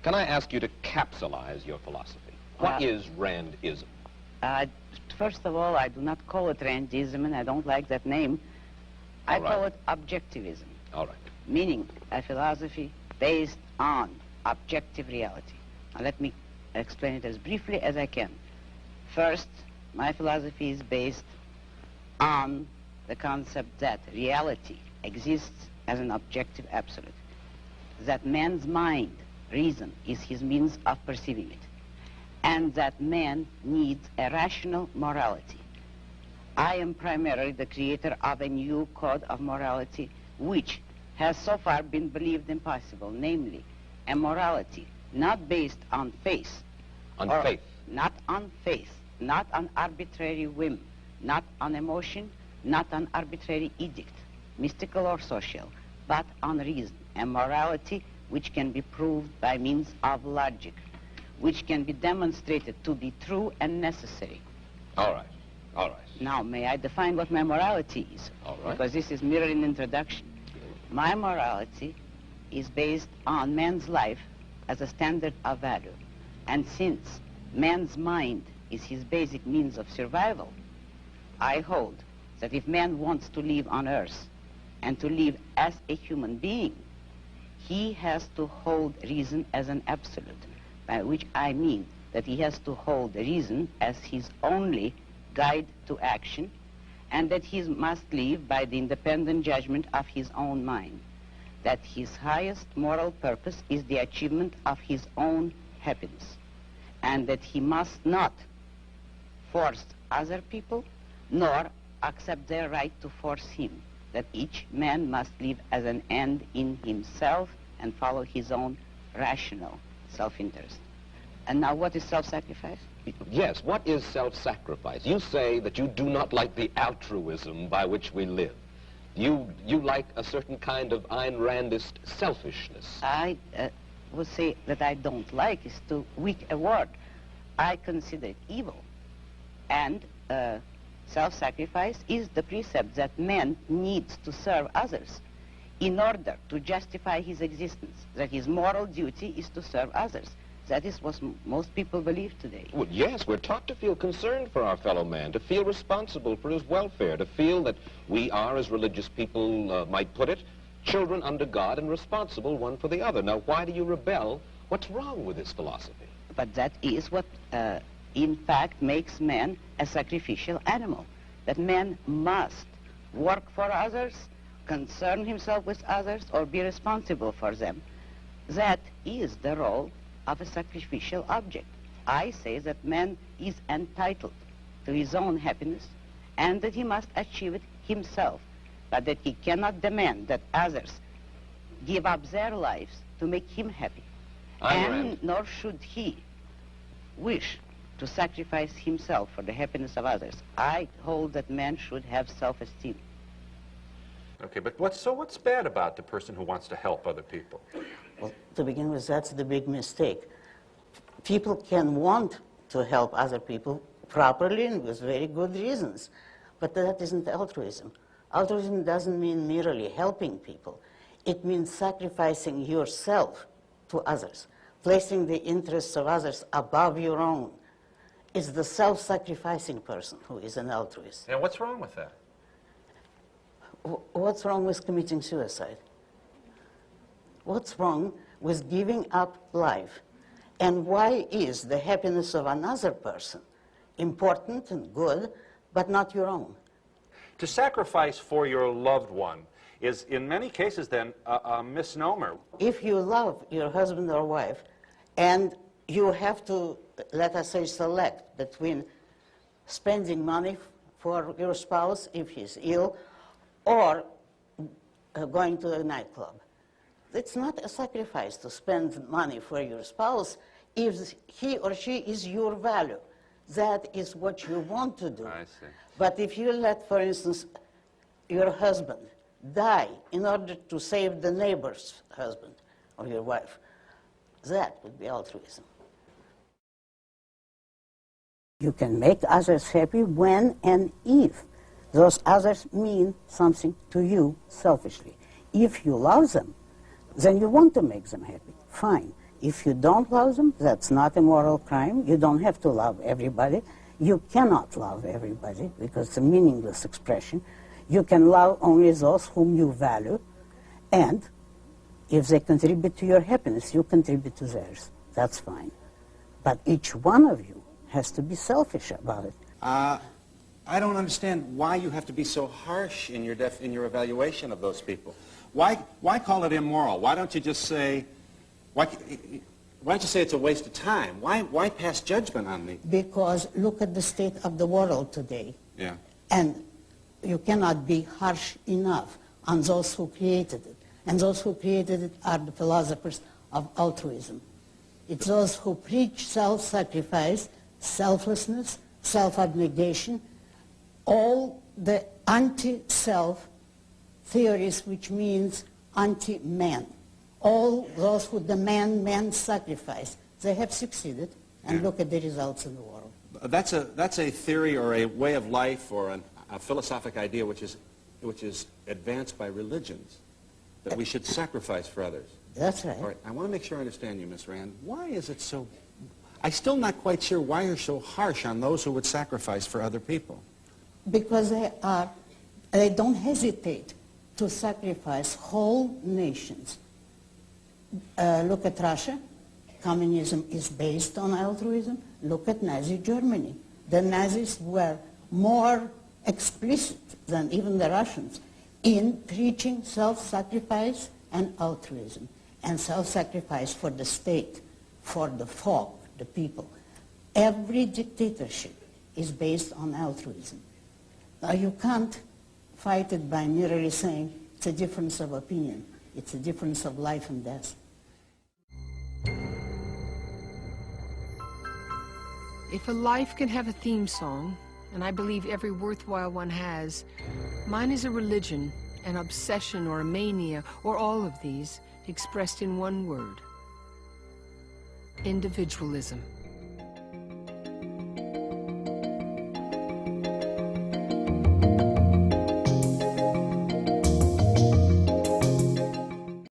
Can I ask you to capsulize your philosophy? What is Randism? First of all, I do not call it Randism, and I don't like that name. I call it objectivism. All right. Meaning a philosophy based on objective reality. Now let me explain it as briefly as I can. First, my philosophy is based on the concept that reality exists as an objective absolute, that man's mind, reason, is his means of perceiving it, and that man needs a rational morality. I am primarily the creator of a new code of morality which has so far been believed impossible, namely a morality not based on faith. Not on faith, not on arbitrary whim, not on emotion, not on arbitrary edict, mystical or social, but on reason, a morality which can be proved by means of logic, which can be demonstrated to be true and necessary. All right, all right. Now, may I define what my morality is? All right. Because this is merely an introduction. My morality is based on man's life as a standard of value. And since man's mind is his basic means of survival, I hold that if man wants to live on earth and to live as a human being, he has to hold reason as an absolute, by which I mean that he has to hold reason as his only guide to action, and that he must live by the independent judgment of his own mind, that his highest moral purpose is the achievement of his own happiness, and that he must not force other people, nor accept their right to force him, that each man must live as an end in himself and follow his own rational self-interest. And now, what is self-sacrifice? Yes, what is self-sacrifice? You say that you do not like the altruism by which we live. You like a certain kind of Ayn Randist selfishness. I would say that I don't like is too weak a word. I consider it evil. And self-sacrifice is the precept that man needs to serve others in order to justify his existence, that his moral duty is to serve others. That is what most people believe today. Well, yes, we're taught to feel concerned for our fellow man, to feel responsible for his welfare, to feel that we are, as religious people might put it, children under God and responsible one for the other. Now, why do you rebel? What's wrong with this philosophy? But that is what, in fact, makes man a sacrificial animal, that man must work for others, concern himself with others, or be responsible for them. That is the role of a sacrificial object. I say that man is entitled to his own happiness and that he must achieve it himself, but that he cannot demand that others give up their lives to make him happy. And nor should he wish to sacrifice himself for the happiness of others. I hold that man should have self-esteem. Okay, but what's bad about the person who wants to help other people? Well, to begin with, that's the big mistake. People can want to help other people properly and with very good reasons, but that isn't altruism. Altruism doesn't mean merely helping people. It means sacrificing yourself to others, placing the interests of others above your own. It's the self-sacrificing person who is an altruist. And what's wrong with that? What's wrong with committing suicide? What's wrong with giving up life? And why is the happiness of another person important and good, but not your own? To sacrifice for your loved one is, in many cases, then, a misnomer. If you love your husband or wife, and you have to, let us say, select between spending money for your spouse if he's ill, or going to a nightclub. It's not a sacrifice to spend money for your spouse if he or she is your value. That is what you want to do. I see. But if you let, for instance, your husband die in order to save the neighbor's husband or your wife, that would be altruism. You can make others happy when and if those others mean something to you selfishly. If you love them, then you want to make them happy. Fine. If you don't love them, that's not a moral crime. You don't have to love everybody. You cannot love everybody because it's a meaningless expression. You can love only those whom you value, and if they contribute to your happiness, you contribute to theirs. That's fine. But each one of you has to be selfish about it. I don't understand why you have to be so harsh in your evaluation of those people. Why call it immoral? Why don't you just say, why don't you say it's a waste of time? Why pass judgment on me? Because look at the state of the world today. Yeah. And you cannot be harsh enough on those who created it. And those who created it are the philosophers of altruism. It's those who preach self-sacrifice, selflessness, self-abnegation, all the anti-self theories, which means anti-man. All those who demand man's sacrifice, they have succeeded, and look at the results in the world. That's a theory or a way of life or a philosophic idea which is advanced by religions, that we should sacrifice for others. That's right. All right, I want to make sure I understand you, Miss Rand. Why is it so... I'm still not quite sure why you're so harsh on those who would sacrifice for other people. Because they don't hesitate to sacrifice whole nations. Look at Russia. Communism is based on altruism. Look at Nazi Germany. The Nazis were more explicit than even the Russians in preaching self-sacrifice and altruism, and self-sacrifice for the state, for the folk, the people. Every dictatorship is based on altruism. Now you can't fight it by merely saying it's a difference of opinion. It's a difference of life and death. If a life can have a theme song, and I believe every worthwhile one has, mine is a religion, an obsession or a mania, or all of these, expressed in one word: individualism.